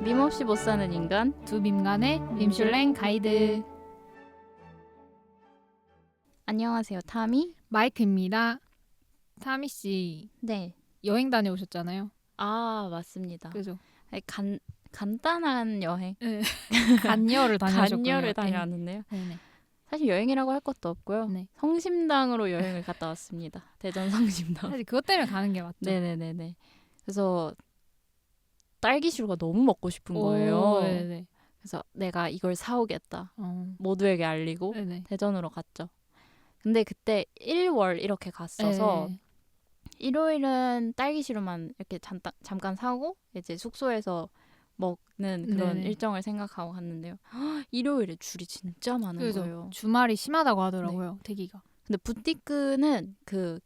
밈 없이 못 사는 인간. 두 밈간의 밈슐랭 가이드. 안녕하세요, 타미. 마이크입니다. 타미 씨 네. 여행 다녀오셨잖아요. 아, 맞습니다. 그죠? 아니, 간단한 여행. 네. 간여를 다녀오셨군요. 간여를 다녀왔는데요. 네네. 사실 여행이라고 할 것도 없고요. 네. 성심당으로 여행을 갔다 왔습니다. 대전 성심당. 사실 그것 때문에 가는 게 맞죠. 네네네네. 그래서 딸기슈가 너무 먹고 싶은 거예요. 오, 네네. 그래서 내가 이걸 사오겠다. 모두에게 알리고 네네. 대전으로 갔죠. 근데 그때 1월 이렇게 갔어서 네. 일요일은 딸기시루만 이렇게 잠깐 사고 이제 숙소에서 먹는 그런 네네. 일정을 생각하고 갔는데요. 일요일에 줄이 진짜 많은 그죠. 거예요. 주말이 심하다고 하더라고요. 대기가. 근데 부티크는 그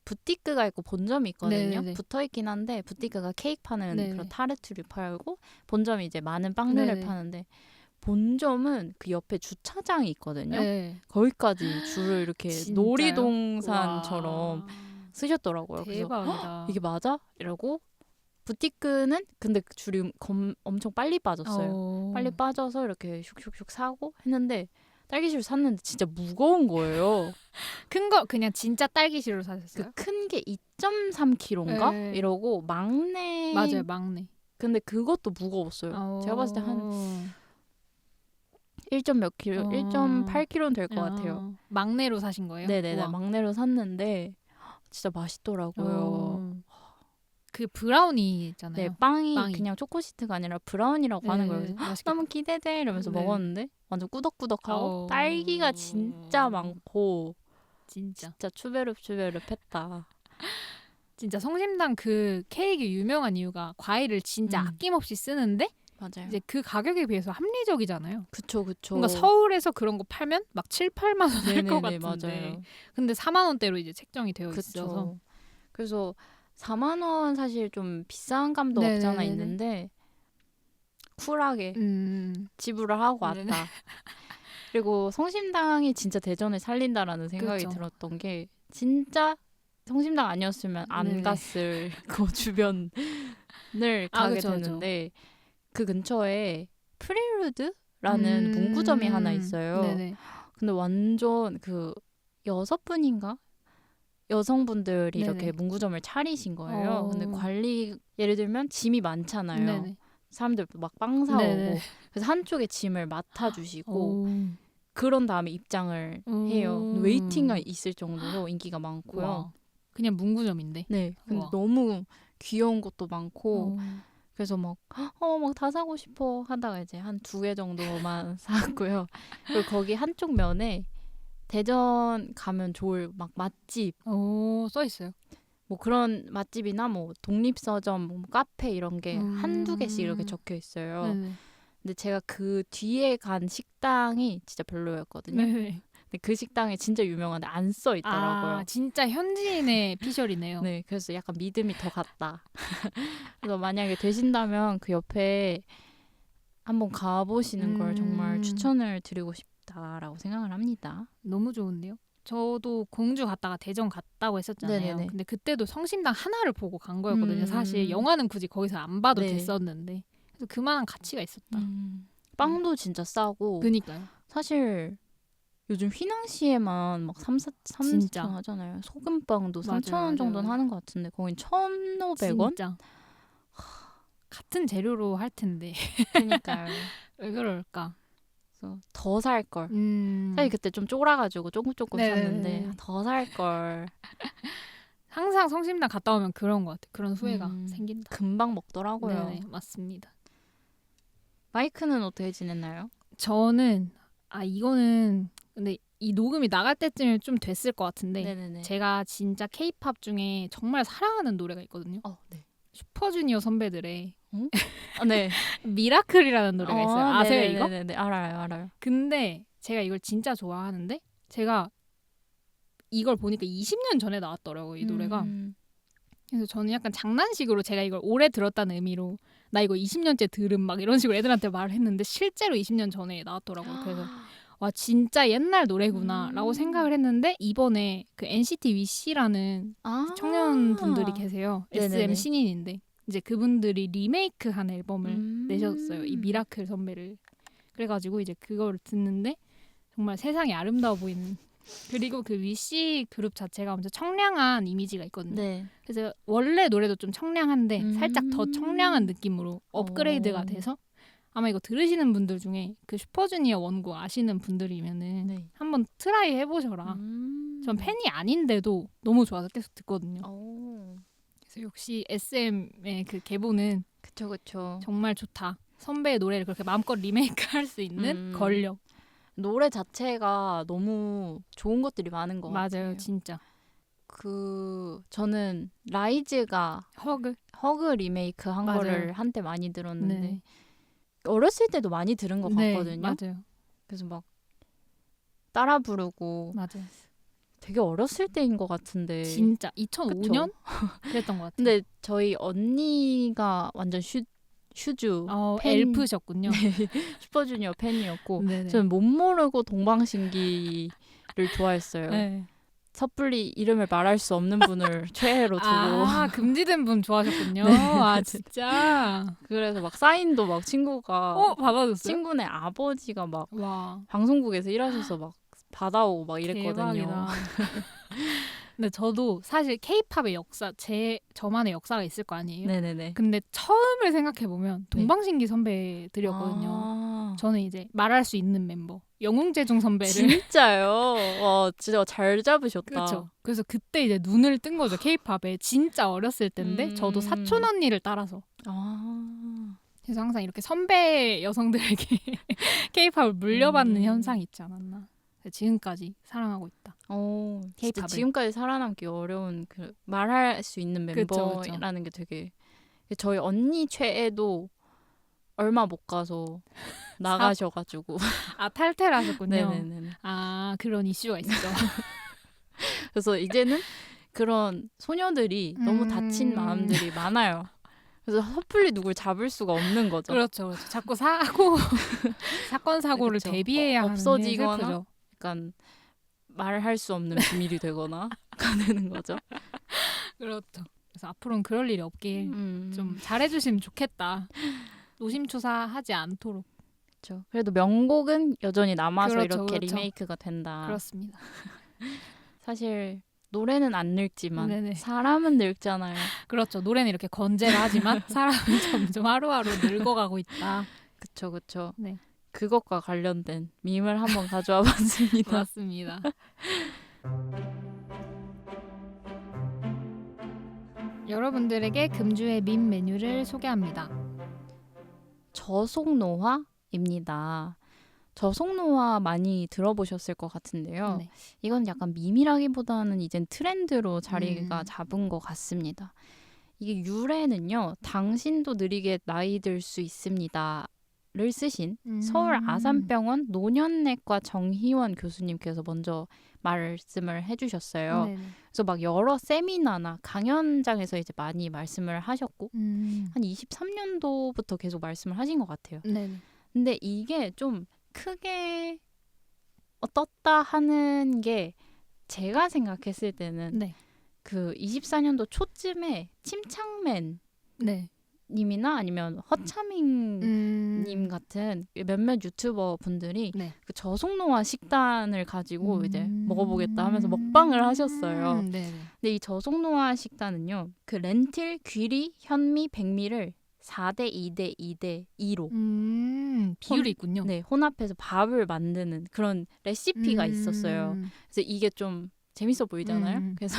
부티크가 있고 본점이 있거든요. 네네네. 붙어있긴 한데 부티크가 케이크 파는 네네. 그런 타르트를 팔고 본점이 이제 많은 빵류를 네네. 파는데 본점은 그 옆에 주차장이 있거든요. 네. 거기까지 줄을 이렇게 진짜요? 놀이동산처럼 와. 쓰셨더라고요. 그래서 대박이다. 이게 맞아? 이러고 부티크는 근데 그 줄이 엄청 빨리 빠졌어요. 빨리 빠져서 이렇게 슉슉슉 사고 했는데 딸기실 샀는데 진짜 무거운 거예요. 큰 거 그냥 진짜 딸기시로 그 사셨어요? 큰 게 2.3kg인가? 네. 이러고 막내. 맞아요, 막내. 근데 그것도 무거웠어요. 제가 봤을 때 한 1. 몇 킬로, 1.8kg는 될 것 같아요. 막내로 사신 거예요? 네네네. 우와. 막내로 샀는데 진짜 맛있더라고요. 그 브라우니 있잖아요. 네, 빵이 빵이. 그냥 초코시트가 아니라 브라운이라고 하는 거예요. 그래서 맛있겠다. 너무 기대돼 이러면서 네. 먹었는데 완전 꾸덕꾸덕하고 어. 딸기가 진짜 많고 진짜. 진짜 추베릅했다. 진짜 성심당 그 케이크 유명한 이유가 과일을 진짜 아낌없이 쓰는데 맞아요. 이제 그 가격에 비해서 합리적이잖아요. 그쵸. 뭔가 서울에서 그런 거 팔면 막 7, 8만 원 할 것 같은데. 맞아요. 근데 4만 원대로 이제 책정이 되어 그쵸. 있어서. 그래서 4만 원 사실 좀 비싼 감도 네네네네. 없잖아 있는데 쿨하게 지불을 하고 네네. 왔다. 그리고 성심당이 진짜 대전을 살린다라는 생각이 그쵸. 들었던 게 진짜 성심당 아니었으면 안 네네. 갔을 그 주변을 가게 그쵸, 됐는데 그 근처에 프리루드라는 문구점이 하나 있어요. 네네. 근데 완전 그 6분인가? 여성분들이 네네. 이렇게 문구점을 차리신 거예요. 근데 어. 관리 예를 들면 짐이 많잖아요. 네네. 사람들 막 빵 사오고 네네. 그래서 한쪽에 짐을 맡아주시고 오. 그런 다음에 입장을 해요. 웨이팅이 있을 정도로 인기가 많고요. 와. 그냥 문구점인데. 네, 근데 우와. 너무 귀여운 것도 많고 어. 그래서 막 다 사고 싶어 하다가 이제 한 2개 정도만 샀고요. 그리고 거기 한쪽 면에 대전 가면 좋을 막 맛집 써 있어요. 뭐 그런 맛집이나 뭐 독립서점, 뭐 카페 이런 게 한두 개씩 이렇게 적혀 있어요. 네네. 근데 제가 그 뒤에 간 식당이 진짜 별로였거든요. 네네. 근데 그 식당이 진짜 유명한데 안 써 있더라고요. 진짜 현지인의 피셜이네요. 네, 그래서 약간 믿음이 더 갔다. 그래서 만약에 되신다면 그 옆에 한번 가보시는 걸 정말 추천을 드리고 싶다라고 생각을 합니다. 너무 좋은데요? 저도 공주 갔다가 대전 갔다고 했었잖아요. 네네네. 근데 그때도 성심당 하나를 보고 간 거였거든요. 사실 영화는 굳이 거기서 안 봐도 네. 됐었는데 그래서 그만한 가치가 있었다. 빵도 진짜 싸고 그니까요. 사실 요즘 휘낭시에만 막 3,4천 하잖아요. 소금빵도 3,000원 정도는 하는 것 같은데 거긴 1,500원? 진짜. 같은 재료로 할 텐데. 그러니까요. 왜 그럴까? 그래서 더 살 걸. 사실 그때 좀 쫄아가지고 조금 네네네. 샀는데 더 살 걸. 항상 성심당 갔다 오면 그런 것 같아요. 그런 후회가 생긴다. 금방 먹더라고요. 네네, 맞습니다. 마이크는 어떻게 지냈나요? 저는 이거는 근데 이 녹음이 나갈 때쯤에 좀 됐을 것 같은데 네네네. 제가 진짜 케이팝 중에 정말 사랑하는 노래가 있거든요. 네. 슈퍼주니어 선배들의 네. 미라클이라는 노래가 있어요. 아세요 이거? 네네네. 알아요. 근데 제가 이걸 진짜 좋아하는데 제가 이걸 보니까 20년 전에 나왔더라고요. 이 노래가. 그래서 저는 약간 장난식으로 제가 이걸 오래 들었다는 의미로 나 이거 20년째 들음 막 이런 식으로 애들한테 말을 했는데 실제로 20년 전에 나왔더라고요. 그래서 와 진짜 옛날 노래구나 라고 생각을 했는데 이번에 그 NCT 위시라는 청년분들이 계세요. 네네네. SM 신인인데 이제 그분들이 리메이크한 앨범을 내셨어요. 이 미라클 선배를. 그래가지고 이제 그걸 듣는데 정말 세상이 아름다워 보이는. 그리고 그 위시 그룹 자체가 엄청 청량한 이미지가 있거든요. 네. 그래서 원래 노래도 좀 청량한데 살짝 더 청량한 느낌으로 업그레이드가 돼서 아마 이거 들으시는 분들 중에 그 슈퍼주니어 원곡 아시는 분들이면은 네. 한번 트라이 해보셔라. 전 팬이 아닌데도 너무 좋아서 계속 듣거든요. 그래서 역시 SM의 그 계보는 그쵸. 정말 좋다. 선배의 노래를 그렇게 마음껏 리메이크할 수 있는 권력. 노래 자체가 너무 좋은 것들이 많은 것 같아요. 맞아요, 진짜. 저는 라이즈가 허그 리메이크 한 맞아요. 거를 한때 많이 들었는데 네. 어렸을 때도 많이 들은 것 같거든요. 맞아요. 그래서 막 따라 부르고 맞아요. 되게 어렸을 때인 것 같은데 진짜 2005년 그랬던 것 같아요. 근데 저희 언니가 완전 슈즈 엘프셨군요. 슈퍼주니어 팬이었고 네네. 저는 못 모르고 동방신기를 좋아했어요. 네. 섣불리 이름을 말할 수 없는 분을 최애로 두고 금지된 분 좋아하셨군요. 네. 아 진짜. 그래서 막 사인도 막 친구가 받아줬어요? 친구네 아버지가 막 와. 방송국에서 일하셔서 막 받아오고 막 이랬거든요. 대박이다. 근데 저도 사실 K-팝의 역사, 저만의 역사가 있을 거 아니에요. 네네네. 근데 처음을 생각해 보면 동방신기 선배들이었거든요. 저는 이제 말할 수 있는 멤버 영웅재중 선배를 진짜요? 진짜 잘 잡으셨다. 그렇죠. 그래서 그때 이제 눈을 뜬 거죠. K-팝에 진짜 어렸을 때인데 저도 사촌 언니를 따라서. 그래서 항상 이렇게 선배 여성들에게 K-팝을 물려받는 현상이 있지 않았나. 지금까지 사랑하고 있다. 진짜 지금까지 살아남기 어려운 말할 수 있는 멤버라는 게 되게 저희 언니 최애도 얼마 못 가서 나가셔가지고 탈퇴를 하셨군요. 네네네. 그런 이슈가 있었죠. 그래서 이제는 그런 소녀들이 너무 다친 마음들이 많아요. 그래서 섣불리 누굴 잡을 수가 없는 거죠. 그렇죠. 자꾸 사건 사고를 그쵸. 대비해야 없어지거나 하는 게 슬프죠. 약간 말할 수 없는 비밀이 되거나 되는 거죠. 그렇죠. 그래서 앞으로는 그럴 일이 없길 좀 잘해주시면 좋겠다. 노심초사하지 않도록. 그렇죠. 그래도 명곡은 여전히 남아서 이렇게 그렇죠. 리메이크가 된다. 그렇습니다. 사실 노래는 안 늙지만 네네. 사람은 늙잖아요. 그렇죠. 노래는 이렇게 건재를 하지만 사람은 점점 하루하루 늙어가고 있다. 그쵸. 네. 그것과 관련된 밈을 한번 가져와 봤습니다. 맞습니다. 여러분들에게 금주의 밈 메뉴를 소개합니다. 저속노화입니다. 저속노화 많이 들어보셨을 것 같은데요. 네. 이건 약간 밈이라기보다는 이젠 트렌드로 자리가 잡은 것 같습니다. 이게 유래는요. 당신도 느리게 나이 들 수 있습니다. 를 쓰신 서울 아산병원 노년내과 정희원 교수님께서 먼저 말씀을 해주셨어요. 네네. 그래서 막 여러 세미나나 강연장에서 이제 많이 말씀을 하셨고 한 23년도부터 계속 말씀을 하신 것 같아요. 네네. 근데 이게 좀 크게 떴다 하는 게 제가 생각했을 때는 그 24년도 초쯤에 침착맨 님이나 아니면 허차밍 님 같은 몇몇 유튜버 분들이 그 저속노화 식단을 가지고 이제 먹어보겠다 하면서 먹방을 하셨어요. 근데 이 저속노화 식단은요. 그 렌틸, 귀리, 현미, 백미를 4대 2대 2대 2로 비율이 있군요. 네, 혼합해서 밥을 만드는 그런 레시피가 있었어요. 그래서 이게 좀 재밌어 보이잖아요. 그래서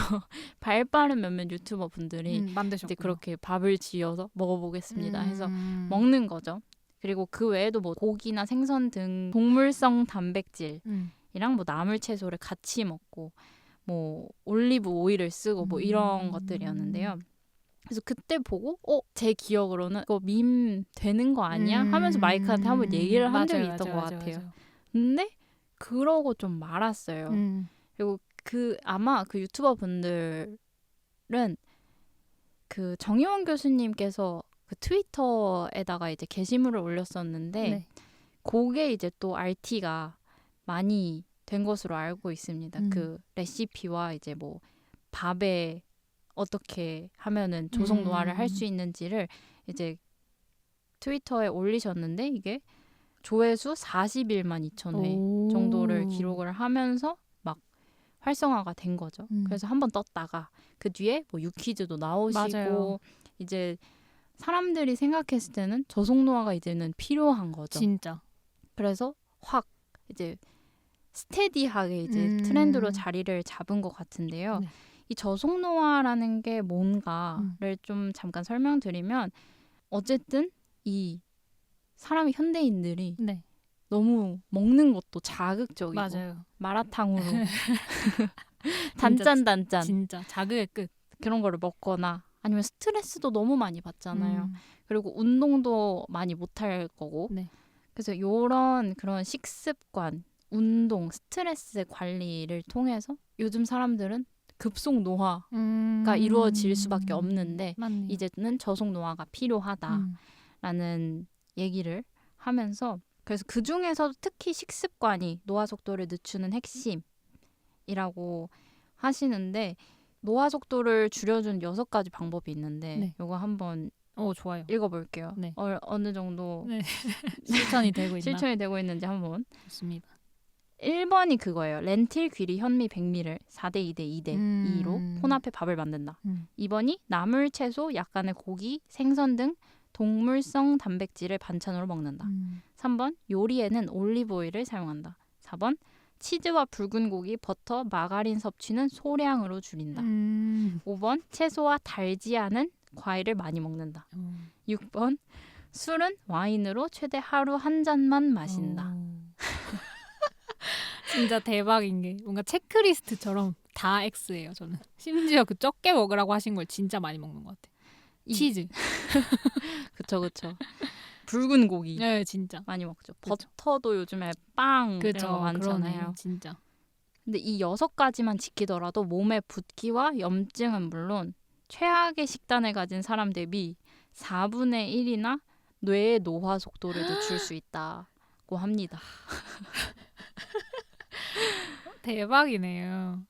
발 빠른 몇몇 유튜버 분들이 이제 그렇게 밥을 지어서 먹어보겠습니다 해서 먹는 거죠. 그리고 그 외에도 뭐 고기나 생선 등 동물성 단백질이랑 뭐 나물 채소를 같이 먹고 뭐 올리브 오일을 쓰고 뭐 이런 것들이었는데요. 그래서 그때 보고 제 기억으로는 이거 밈 되는 거 아니야? 하면서 마이크한테 한번 얘기를 한 적이 있던 것 같아요. 맞아요. 근데 그러고 좀 말았어요. 그리고 아마 그 유튜버 분들은 그 정희원 교수님께서 그 트위터에다가 이제 게시물을 올렸었는데 그게 이제 또 RT가 많이 된 것으로 알고 있습니다. 그 레시피와 이제 뭐 밥에 어떻게 하면은 조속 노화를 할 수 있는지를 이제 트위터에 올리셨는데 이게 조회수 41만 2천 회 정도를 기록을 하면서 막 활성화가 된 거죠. 그래서 한번 떴다가 그 뒤에 뭐 유퀴즈도 나오시고 맞아요. 이제 사람들이 생각했을 때는 저속 노화가 이제는 필요한 거죠. 진짜. 그래서 확 이제 스테디하게 이제 트렌드로 자리를 잡은 것 같은데요. 네. 이 저속 노화라는 게 뭔가를 좀 잠깐 설명드리면 어쨌든 이 사람이 현대인들이 네. 너무 먹는 것도 자극적이고 맞아요. 마라탕으로 단짠 진짜 자극의 끝. 그런 거를 먹거나 아니면 스트레스도 너무 많이 받잖아요. 그리고 운동도 많이 못할 거고 네. 그래서 이런 그런 식습관, 운동, 스트레스 관리를 통해서 요즘 사람들은 급속 노화가 이루어질 수밖에 없는데 맞네요. 이제는 저속 노화가 필요하다라는 얘기를 하면서 그래서 그 중에서도 특히 식습관이 노화 속도를 늦추는 핵심이라고 하시는데 노화 속도를 줄여준 6가지 방법이 있는데 네. 이거 한번 좋아요. 읽어볼게요. 네. 어느 정도 네. 실천이 되고 있나? 실천이 되고 있는지 한번. 좋습니다. 1번이 그거예요. 렌틸, 귀리, 현미, 백미를 4대 2대 2대 2로 혼합해 밥을 만든다. 2번이 나물, 채소, 약간의 고기, 생선 등 동물성 단백질을 반찬으로 먹는다. 3번 요리에는 올리브 오일을 사용한다. 4번 치즈와 붉은 고기, 버터, 마가린 섭취는 소량으로 줄인다. 5번 채소와 달지 않은 과일을 많이 먹는다. 6번 술은 와인으로 최대 하루 한 잔만 마신다. 진짜 대박인 게 뭔가 체크리스트처럼 다 X예요. 저는 심지어 그 적게 먹으라고 하신 걸 진짜 많이 먹는 것 같아요. 치즈. 그쵸. 붉은 고기. 네, 진짜 많이 먹죠. 그쵸. 버터도 요즘에 빵 이런 그쵸, 거 많잖아요. 그러네, 진짜. 근데 이 6가지만 지키더라도 몸의 붓기와 염증은 물론 최악의 식단을 가진 사람 대비 4분의 1이나 뇌의 노화 속도를 늦출 수 있다고 합니다. 대박이네요.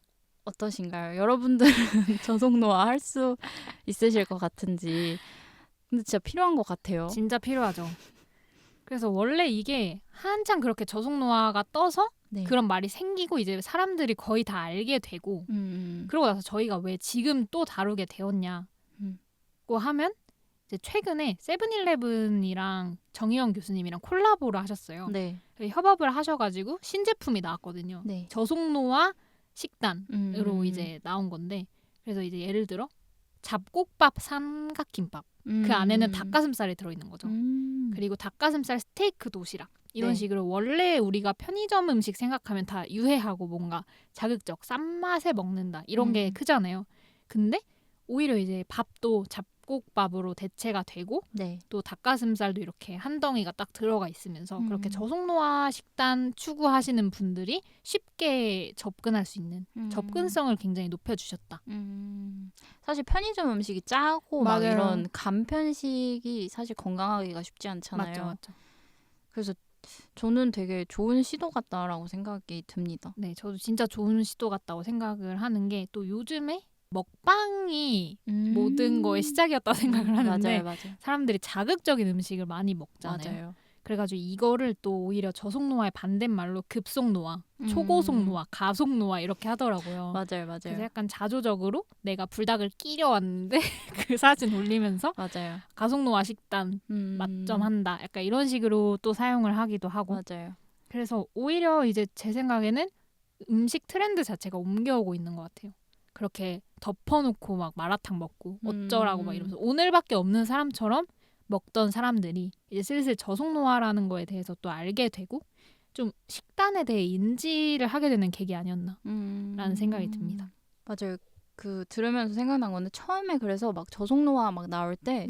어떠신가요? 여러분들은 저속 노화 할 수 있으실 것 같은지. 근데 진짜 필요한 것 같아요. 진짜 필요하죠. 그래서 원래 이게 한창 그렇게 저속 노화가 떠서 네. 그런 말이 생기고 이제 사람들이 거의 다 알게 되고 그러고 나서 저희가 왜 지금 또 다루게 되었냐고 하면 이제 최근에 세븐일레븐이랑 정의원 교수님이랑 콜라보를 하셨어요. 네. 협업을 하셔가지고 신제품이 나왔거든요. 네. 저속노화 식단으로 이제 나온 건데 그래서 이제 예를 들어 잡곡밥 삼각김밥 그 안에는 닭가슴살이 들어있는 거죠. 그리고 닭가슴살 스테이크 도시락 이런 네. 식으로 원래 우리가 편의점 음식 생각하면 다 유해하고 뭔가 자극적 싼 맛에 먹는다 이런 게 크잖아요. 근데 오히려 이제 밥도 잡곡밥으로 대체가 되고 네. 또 닭가슴살도 이렇게 한 덩이가 딱 들어가 있으면서 그렇게 저속노화 식단 추구하시는 분들이 쉽게 접근할 수 있는 접근성을 굉장히 높여주셨다. 사실 편의점 음식이 짜고 막 맞아요. 이런 간편식이 사실 건강하기가 쉽지 않잖아요. 맞죠. 그래서 저는 되게 좋은 시도 같다라고 생각이 듭니다. 네, 저도 진짜 좋은 시도 같다고 생각을 하는 게 또 요즘에 먹방이 모든 거의 시작이었다고 생각을 하는데 맞아요. 사람들이 자극적인 음식을 많이 먹잖아요. 맞아요. 그래가지고 이거를 또 오히려 저속노화의 반대말로 급속노화, 초고속노화, 가속노화 이렇게 하더라고요. 맞아요. 그래서 약간 자조적으로 내가 불닭을 끼려 왔는데 그 사진 올리면서 맞아요. 가속노화 식단 맛점한다. 약간 이런 식으로 또 사용을 하기도 하고. 맞아요. 그래서 오히려 이제 제 생각에는 음식 트렌드 자체가 옮겨오고 있는 것 같아요. 그렇게 덮어놓고 막 마라탕 먹고 어쩌라고 막 이러면서 오늘밖에 없는 사람처럼 먹던 사람들이 이제 슬슬 저속노화라는 거에 대해서 또 알게 되고 좀 식단에 대해 인지를 하게 되는 계기 아니었나라는 생각이 듭니다. 맞아요. 그 들으면서 생각난 건데 처음에 그래서 막 저속노화 막 나올 때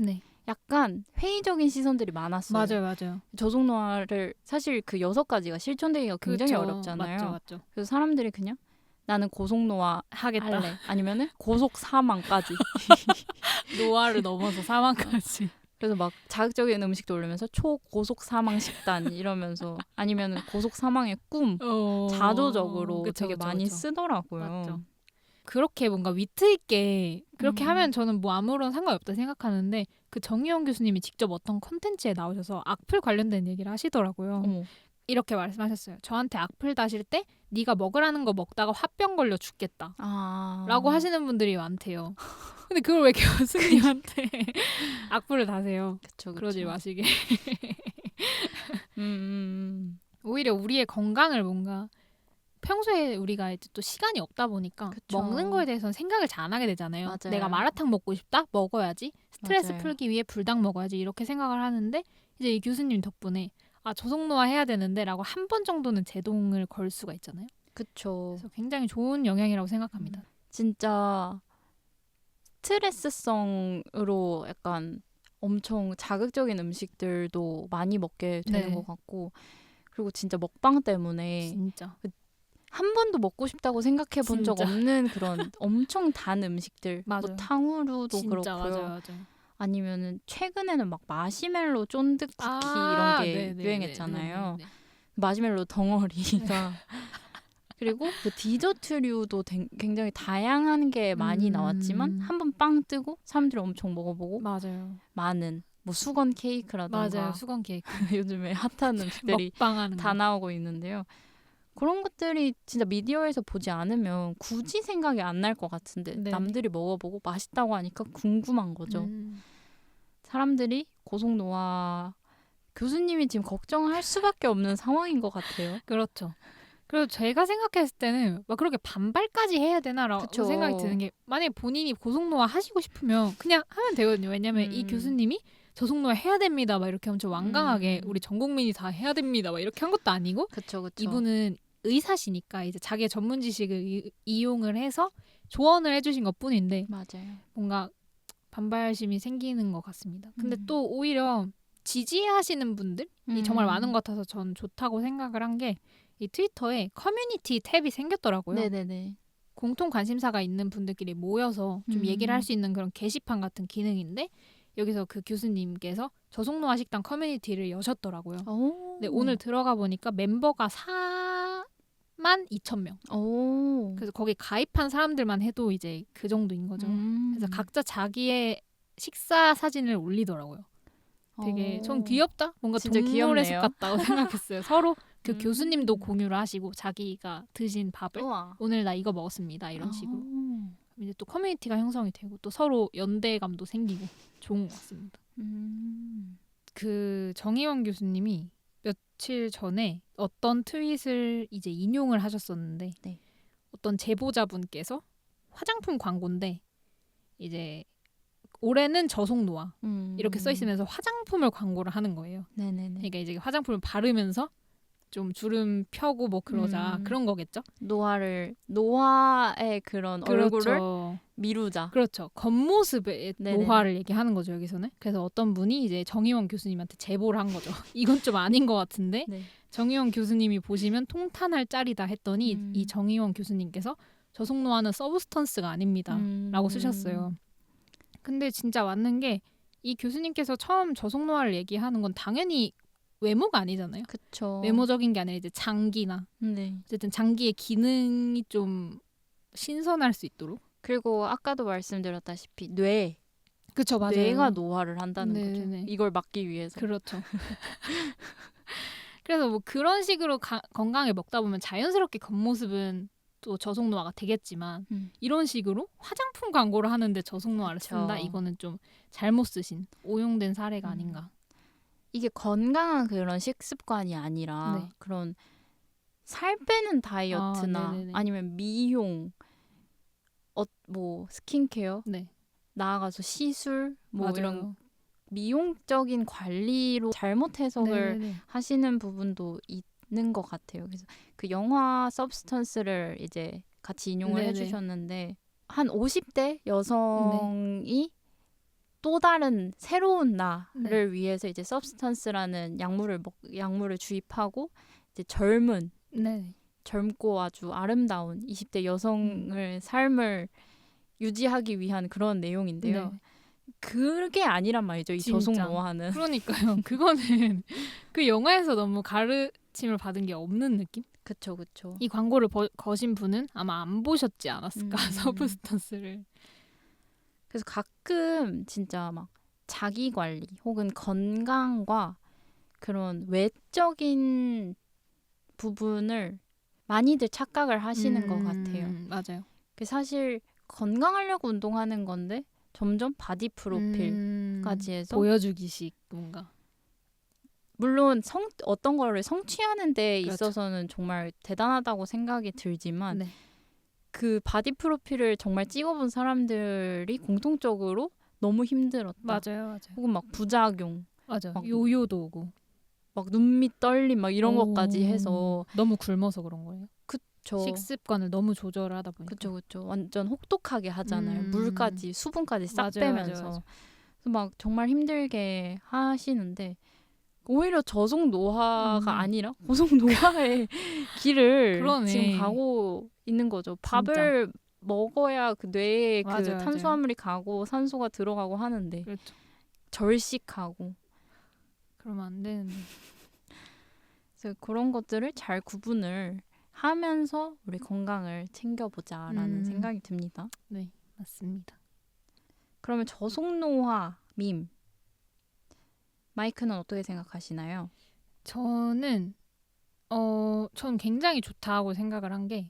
약간 회의적인 시선들이 많았어요. 맞아요. 저속노화를 사실 그 6가지가 실천되기가 굉장히 어렵잖아요. 맞죠. 그래서 사람들이 그냥 나는 고속노화 하겠다. 할래. 아니면은 고속 사망까지. 노화를 넘어서 사망까지. 그래서 막 자극적인 음식도 올리면서 초고속 사망 식단 이러면서 아니면은 고속 사망의 꿈 자조적으로 되게 많이 쓰더라고요. 맞죠. 그렇게 뭔가 위트 있게 그렇게 하면 저는 뭐 아무런 상관이 없다 생각하는데 그 정의원 교수님이 직접 어떤 콘텐츠에 나오셔서 악플 관련된 얘기를 하시더라고요. 이렇게 말씀하셨어요. 저한테 악플 다실 때 네가 먹으라는 거 먹다가 화병 걸려 죽겠다 라고 하시는 분들이 많대요. 근데 그걸 왜 교수님한테 악플을 다세요? 그쵸. 그러지 마시게. 오히려 우리의 건강을 뭔가 평소에 우리가 이제 또 시간이 없다 보니까 그쵸. 먹는 거에 대해서는 생각을 잘 안 하게 되잖아요. 맞아요. 내가 마라탕 먹고 싶다? 먹어야지. 스트레스 맞아요. 풀기 위해 불닭 먹어야지. 이렇게 생각을 하는데 이제 이 교수님 덕분에 저속노화 해야 되는데 라고 한 번 정도는 제동을 걸 수가 있잖아요. 그쵸. 그래서 굉장히 좋은 영향이라고 생각합니다. 진짜 스트레스성으로 약간 엄청 자극적인 음식들도 많이 먹게 되는 것 같고 그리고 진짜 먹방 때문에 진짜 한 번도 먹고 싶다고 생각해 본 적 없는 그런 엄청 단 음식들 뭐 탕후루도 진짜, 그렇고요. 맞아요. 아니면은 최근에는 막 마시멜로 쫀득쿠키 이런 게 유행했잖아요. 마시멜로 덩어리가 그리고 그 디저트류도 굉장히 다양한 게 많이 나왔지만 한번 빵 뜨고 사람들이 엄청 먹어보고 맞아요. 많은 뭐 수건 케이크라던가 맞아요. 수건 케이크 요즘에 핫한 음식들이 다 나오고 있는데요. 그런 것들이 진짜 미디어에서 보지 않으면 굳이 생각이 안 날 것 같은데 남들이 먹어보고 맛있다고 하니까 궁금한 거죠. 사람들이 고속노화 교수님이 지금 걱정할 수밖에 없는 상황인 것 같아요. 그렇죠. 그리고 제가 생각했을 때는 막 그렇게 반발까지 해야 되나라고 그쵸. 생각이 드는 게 만약에 본인이 고속노화 하시고 싶으면 그냥 하면 되거든요. 왜냐면 이 교수님이 저속노화 해야 됩니다. 막 이렇게 엄청 완강하게 우리 전 국민이 다 해야 됩니다. 막 이렇게 한 것도 아니고 그쵸. 이분은 의사시니까 이제 자기의 전문 지식을 이용을 해서 조언을 해주신 것뿐인데 맞아요. 뭔가 반발심이 생기는 것 같습니다. 근데 또 오히려 지지하시는 분들이 정말 많은 것 같아서 전 좋다고 생각을 한 게 이 트위터에 커뮤니티 탭이 생겼더라고요. 네네네. 공통 관심사가 있는 분들끼리 모여서 좀 얘기를 할 수 있는 그런 게시판 같은 기능인데 여기서 그 교수님께서 저속노화 식당 커뮤니티를 여셨더라고요. 근데 오늘 들어가 보니까 멤버가 42,000명. 그래서 거기 가입한 사람들만 해도 이제 그 정도인 거죠. 그래서 각자 자기의 식사 사진을 올리더라고요. 되게 전 귀엽다? 뭔가 동물의 숲 같다고 생각했어요. 서로 그 교수님도 공유를 하시고 자기가 드신 밥을 오늘 나 이거 먹었습니다. 이런 식으로. 이제 또 커뮤니티가 형성이 되고 또 서로 연대감도 생기고 좋은 것 같습니다. 그 정의원 교수님이 며칠 전에 어떤 트윗을 이제 인용을 하셨었는데 어떤 제보자분께서 화장품 광고인데 이제 올해는 저속노화 이렇게 써 있으면서 화장품을 광고를 하는 거예요. 네네네. 그러니까 이제 화장품을 바르면서 좀 주름 펴고 뭐 그러자 그런 거겠죠. 노화의 그런 그렇죠. 얼굴을 미루자. 그렇죠. 겉모습의 네네네. 노화를 얘기하는 거죠 여기서는. 그래서 어떤 분이 이제 정의원 교수님한테 제보를 한 거죠. 이건 좀 아닌 것 같은데 네. 정의원 교수님이 보시면 통탄할 짤이다 했더니 이 정의원 교수님께서 저속노화는 서브스턴스가 아닙니다 라고 쓰셨어요. 근데 진짜 맞는 게 이 교수님께서 처음 저속노화를 얘기하는 건 당연히 외모가 아니잖아요. 그쵸. 외모적인 게 아니라 이제 장기나 어쨌든 장기의 기능이 좀 신선할 수 있도록. 그리고 아까도 말씀드렸다시피 뇌. 그쵸, 맞아요. 뇌가 노화를 한다는 거죠. 이걸 막기 위해서. 그렇죠. 그래서 뭐 그런 식으로 건강하게 먹다 보면 자연스럽게 겉모습은 또 저속노화가 되겠지만 이런 식으로 화장품 광고를 하는데 저속노화를 쓴다? 이거는 좀 잘못 쓰신 오용된 사례가 아닌가. 이게 건강한 그런 식습관이 아니라 그런 살 빼는 다이어트나 아니면 미용, 뭐 스킨케어, 나아가서 시술, 뭐 맞아요. 이런 미용적인 관리로 잘못 해석을 하시는 부분도 있는 것 같아요. 그래서 그 영화 서브스턴스를 이제 같이 인용을 해주셨는데 한 50대 여성이 또 다른 새로운 나를 위해서 이제 서브스턴스라는 약물을 주입하고 이제 젊고 아주 아름다운 20대 여성의 삶을 유지하기 위한 그런 내용인데요. 그게 아니란 말이죠. 이 저속노화는. 그러니까요. 그거는 그 영화에서 너무 가르침을 받은 게 없는 느낌? 그쵸, 그쵸. 이 광고를 거신 분은 아마 안 보셨지 않았을까 서브스턴스를. 그래서 가끔 진짜 막 자기 관리 혹은 건강과 그런 외적인 부분을 많이들 착각을 하시는 것 같아요. 맞아요. 사실 건강하려고 운동하는 건데 점점 바디 프로필까지 해서 보여주기식 뭔가. 물론 어떤 거를 성취하는 데 그렇죠. 있어서는 정말 대단하다고 생각이 들지만 네. 그 바디 프로필을 정말 찍어본 사람들이 공통적으로 너무 힘들었다. 맞아요. 혹은 막 부작용. 맞아. 막 요요도 오고. 막 눈밑 떨림 막 이런 것까지 해서 너무 굶어서 그런 거예요. 그쵸. 식습관을 너무 조절을 하다 보니까. 그쵸. 완전 혹독하게 하잖아요. 물까지 수분까지 싹 빼면서. 맞아요. 그래서 막 정말 힘들게 하시는데 오히려 저속 노화가 아니라 고속 노화의 길을 그러네. 지금 가고 있는 거죠. 밥을 먹어야 그 뇌에 그 탄수화물이 가고 산소가 들어가고 하는데 그렇죠. 절식하고 그러면 안 되는데. 그래서 그런 것들을 잘 구분을 하면서 우리 건강을 챙겨보자라는 생각이 듭니다. 네, 맞습니다. 그러면 저속노화 밈 마이크는 어떻게 생각하시나요? 저는 굉장히 좋다고 생각을 한 게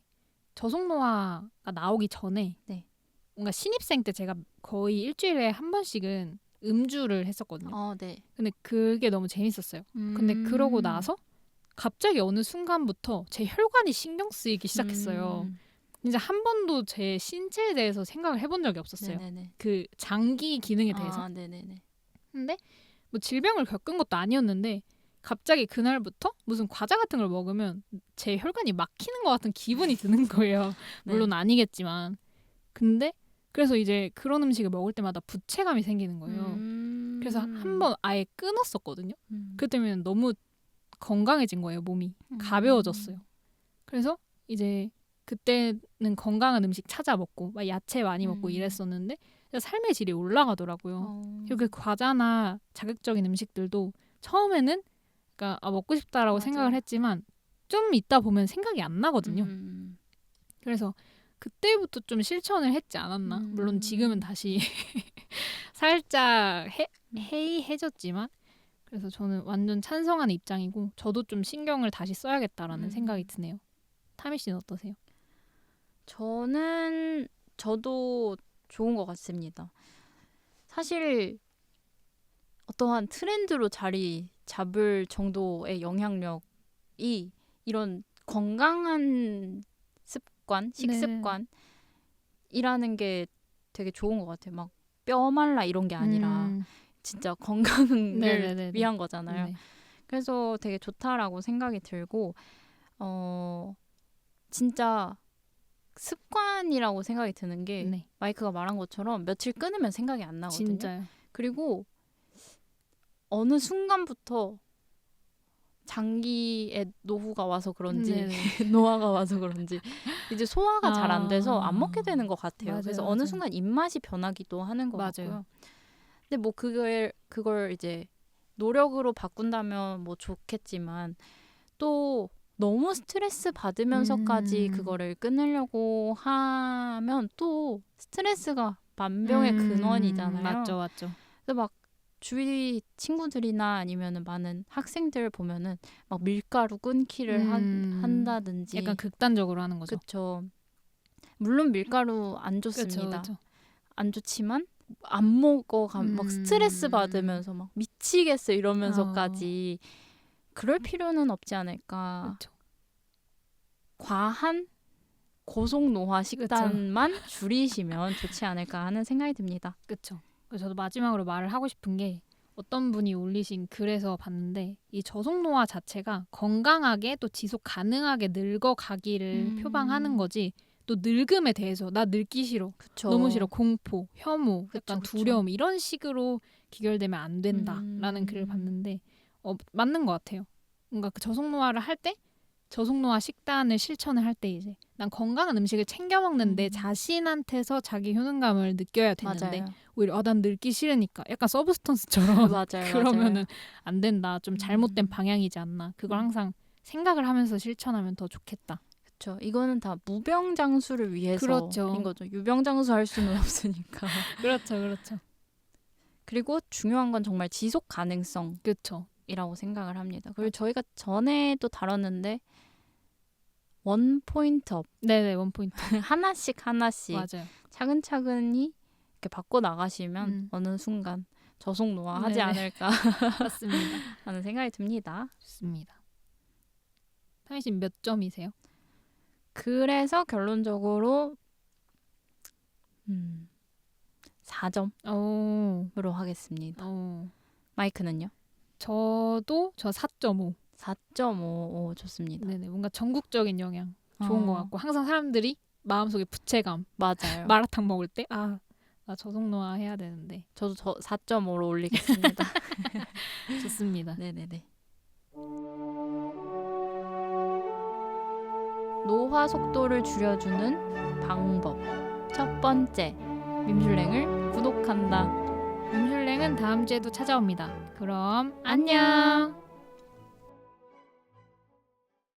저속노화가 나오기 전에 네. 뭔가 신입생 때 제가 거의 일주일에 한 번씩은 음주를 했었거든요. 네. 근데 그게 너무 재밌었어요. 근데 그러고 나서 갑자기 어느 순간부터 제 혈관이 신경 쓰이기 시작했어요. 진짜 한 번도 제 신체에 대해서 생각을 해본 적이 없었어요. 네네네. 그 장기 기능에 대해서. 네네네. 근데 뭐 질병을 겪은 것도 아니었는데 갑자기 그날부터 무슨 과자 같은 걸 먹으면 제 혈관이 막히는 것 같은 기분이 드는 거예요. 물론 아니겠지만. 근데 그래서 이제 그런 음식을 먹을 때마다 부채감이 생기는 거예요. 그래서 한 번 아예 끊었었거든요. 그 때문에 너무 건강해진 거예요, 몸이. 가벼워졌어요. 그래서 이제 그때는 건강한 음식 찾아 먹고 막 야채 많이 먹고 이랬었는데 삶의 질이 올라가더라고요. 그리고 그 과자나 자극적인 음식들도 처음에는 그러니까 먹고 싶다라고 생각을 했지만 좀 있다 보면 생각이 안 나거든요. 그래서 그때부터 좀 실천을 했지 않았나. 물론 지금은 다시 살짝 해이해졌지만 그래서 저는 완전 찬성하는 입장이고 저도 좀 신경을 다시 써야겠다라는 생각이 드네요. 타미 씨는 어떠세요? 저도 좋은 것 같습니다. 사실 어떠한 트렌드로 자리 잡을 정도의 영향력이 이런 건강한 습관, 식습관이라는 게 되게 좋은 것 같아요. 막 뼈 말라 이런 게 아니라 진짜 건강을 위한 거잖아요. 그래서 되게 좋다라고 생각이 들고 진짜 습관이라고 생각이 드는 게 마이크가 말한 것처럼 며칠 끊으면 생각이 안 나거든요. 진짜요. 그리고 어느 순간부터 장기에 노후가 와서 그런지 노화가 와서 그런지 이제 소화가 잘 안 돼서 안 먹게 되는 것 같아요. 그래서 어느 순간 입맛이 변하기도 하는 것 같고요. 근데 뭐 그걸 이제 노력으로 바꾼다면 뭐 좋겠지만 또 너무 스트레스 받으면서까지 그거를 끊으려고 하면 또 스트레스가 만병의 근원이잖아요. 맞죠. 그래서 막 주위 친구들이나 아니면은 많은 학생들 보면은 막 밀가루 끊기를 한다든지 약간 극단적으로 하는 거죠. 그렇죠. 물론 밀가루 안 좋습니다. 그쵸. 안 좋지만 안 먹어 막 스트레스 받으면서 막 미치겠어 이러면서까지 그럴 필요는 없지 않을까. 그쵸. 과한 고속노화 식단만 줄이시면 좋지 않을까 하는 생각이 듭니다. 그렇죠. 저도 마지막으로 말을 하고 싶은 게 어떤 분이 올리신 글에서 봤는데 이 저속노화 자체가 건강하게 또 지속 가능하게 늙어가기를 표방하는 거지 또 늙음에 대해서 나 늙기 싫어. 그쵸. 너무 싫어. 공포, 혐오, 약간 두려움 이런 식으로 기결되면 안 된다라는 글을 봤는데 맞는 것 같아요. 뭔가 그 저속노화를 할 때 저속노화 식단을 실천을 할 때 이제 난 건강한 음식을 챙겨 먹는데 자신한테서 자기 효능감을 느껴야 되는데 맞아요. 오히려 난 늙기 싫으니까 약간 서브스턴스처럼 맞아요. 그러면은 안 된다. 좀 잘못된 방향이지 않나. 그걸 항상 생각을 하면서 실천하면 더 좋겠다. 그렇죠. 이거는 다 무병장수를 위해서인 그렇죠. 거죠. 유병장수 할 수는 없으니까. 그렇죠. 그리고 중요한 건 정말 지속 가능성. 그렇죠. 이라고 생각을 합니다. 그리고 저희가 전에도 다뤘는데 원 포인트업. 네네, 원 포인트. 하나씩 맞아요. 차근차근히 이렇게 바꿔 나가시면 어느 순간 저속노화하지 않을까 맞습니다. 하는 생각이 듭니다. 좋습니다. 타미 씨 몇 점이세요? 그래서 결론적으로 4점으로 하겠습니다. 마이크는요? 저 4.5. 4.5 좋습니다. 네네, 뭔가 전국적인 영향 좋은 것 같고 항상 사람들이 마음속에 부채감. 맞아요. 마라탕 먹을 때 나 저속노화 해야 되는데. 저도 4.5로 올리겠습니다. 좋습니다. 네네네. 노화 속도를 줄여주는 방법. 첫 번째, 밈슐랭을 구독한다. 밈슐랭은 다음 주에도 찾아옵니다. 그럼 안녕.